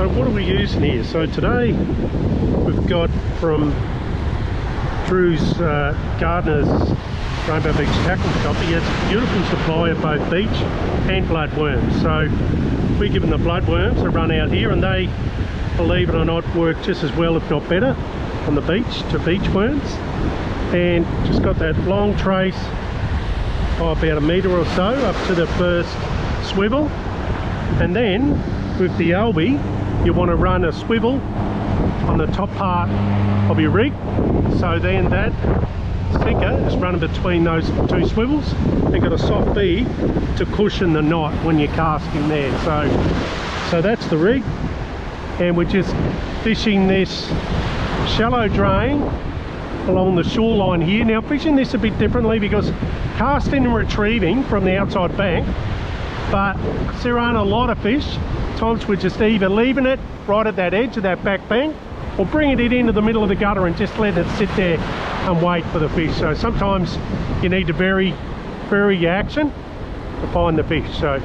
So what are we using here? So today we've got from Drew's Gardener's Rainbow Beach Tackle Shop. He has a beautiful supply of both beach and bloodworms. So we're giving the bloodworms a run out here, and they, believe it or not, work just as well if not better on the beach to beach worms. And just got that long trace, about a metre or so up to the first swivel. And then with the Albie, you want to run a swivel on the top part of your rig, so then that sinker is running between those two swivels and got a soft bead to cushion the knot when you're casting there. So that's the rig, and we're just fishing this shallow drain along the shoreline here. Now, fishing this a bit differently because casting and retrieving from the outside bank, but there aren't a lot of fish. Times we're just either leaving it right at that edge of that back bank or bringing it into the middle of the gutter and just letting it sit there and wait for the fish. So sometimes you need to vary your action to find the fish. So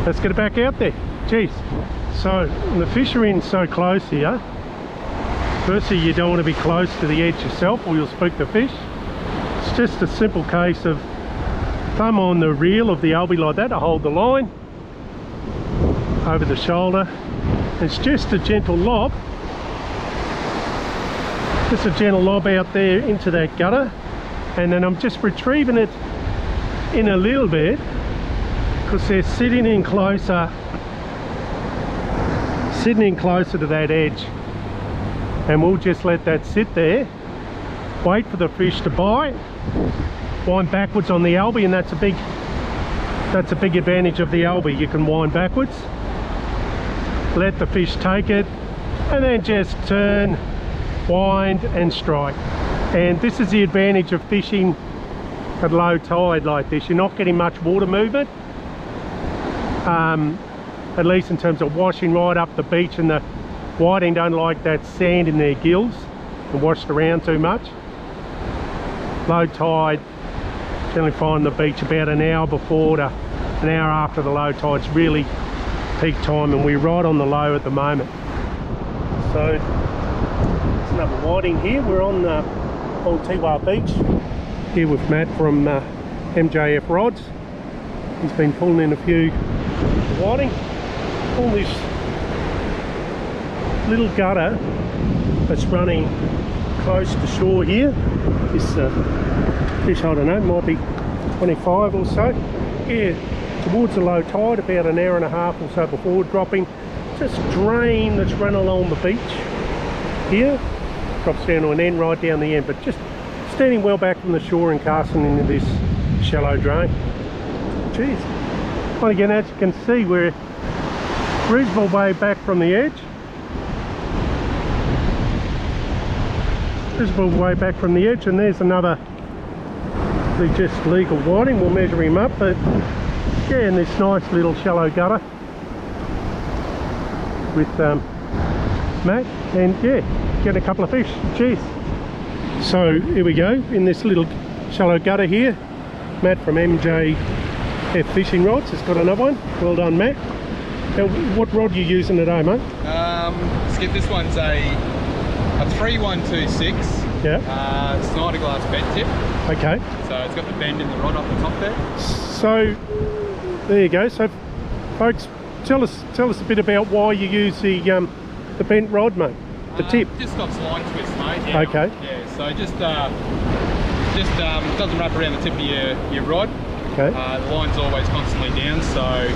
let's get it back out there. Geez. So the fish are in so close here. Firstly, you don't want to be close to the edge yourself or you'll spook the fish. It's just a simple case of thumb on the reel of the Albie like that to hold the line over the shoulder. It's just a gentle lob. Just a gentle lob out there into that gutter, and then I'm just retrieving it in a little bit because they're sitting in closer to that edge, and we'll just let that sit there, wait for the fish to bite, wind backwards on the Albie, and that's a big advantage of the Albie. You can wind backwards, let the fish take it, and then just turn, wind and strike. And this is the advantage of fishing at low tide like this. You're not getting much water movement, at least in terms of washing right up the beach, and the whiting don't like that sand in their gills and washed around too much. Low tide, generally find the beach about an hour before to an hour after the low tide's really peak time, and we're right on the low at the moment. So there's another whiting here. We're on Tiwa Beach here with Matt from MJF Rods. He's been pulling in a few whiting. All this little gutter that's running close to shore here. This fish, I don't know, might be 25 or so. Yeah, towards the low tide, about an hour and a half or so before dropping. Just drain that's run along the beach here, drops down to an end right down the end, but just standing well back from the shore and casting into this shallow drain. Geez. Well, again, as you can see, we're reasonable way back from the edge. Reasonable way back from the edge, and there's another just legal whiting. We'll measure him up, but yeah, in this nice little shallow gutter with Matt, and yeah, getting a couple of fish. Cheers. So here we go in this little shallow gutter here. Matt from MJF Fishing Rods has got another one. Well done, Matt. Now, what rod are you using today, mate? Skip, this one's a 3126. Yeah. Snyder glass bent tip. Okay. So it's got the bend in the rod up the top there. So there you go. So folks, tell us a bit about why you use the bent rod, mate. The tip. Just stops line twist, mate. Yeah. Okay. Yeah. So just doesn't wrap around the tip of your rod. Okay. The line's always constantly down, so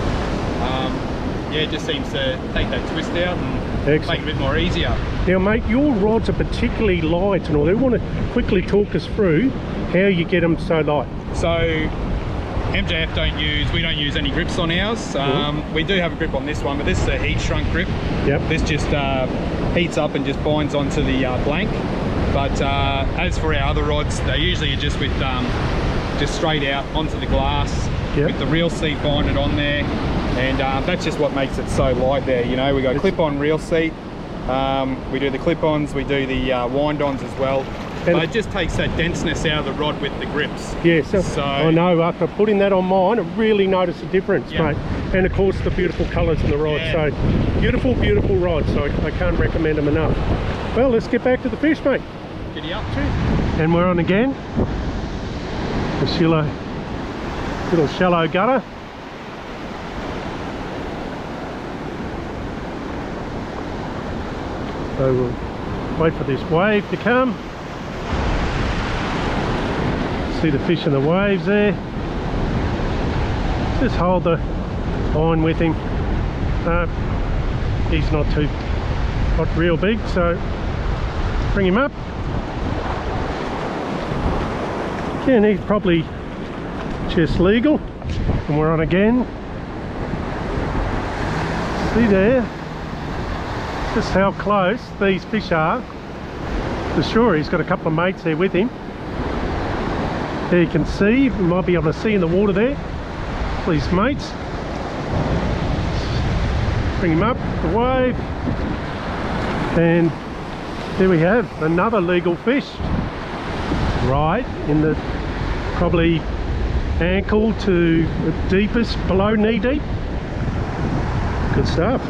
yeah, it just seems to take that twist out and Excellent. make it a bit more easier. Now, mate, your rods are particularly light and all. I want to quickly talk us through how you get them so light. So MJF we don't use any grips on ours. We do have a grip on this one, but this is a heat shrunk grip. Yep. This just heats up and just binds onto the blank. But as for our other rods, they usually are just with just straight out onto the glass. Yep. With the reel seat binded on there, and that's just what makes it so light there. You know, we got clip-on reel seat. We do the clip-ons, we do the wind-ons as well. And but it just takes that denseness out of the rod with the grips. yes, So- I know after putting that on mine, I really noticed the difference, Yeah. mate. And of course the beautiful colours in the rod. Yeah. So beautiful, beautiful rods. So I can't recommend them enough. Well, let's get back to the fish, mate. Giddy up, too. And we're on again. The little shallow gutter. So we'll wait for this wave to come. See the fish in the waves there. Just hold the line with him. He's not real big, so bring him up. Again, he's probably just legal. And we're on again. See there? Just how close these fish are. For sure, he's got a couple of mates there with him. There you can see, you might be able to see in the water there. These mates. Bring him up the wave. And there we have another legal fish. Right in the probably ankle to the deepest, below knee deep. Good stuff.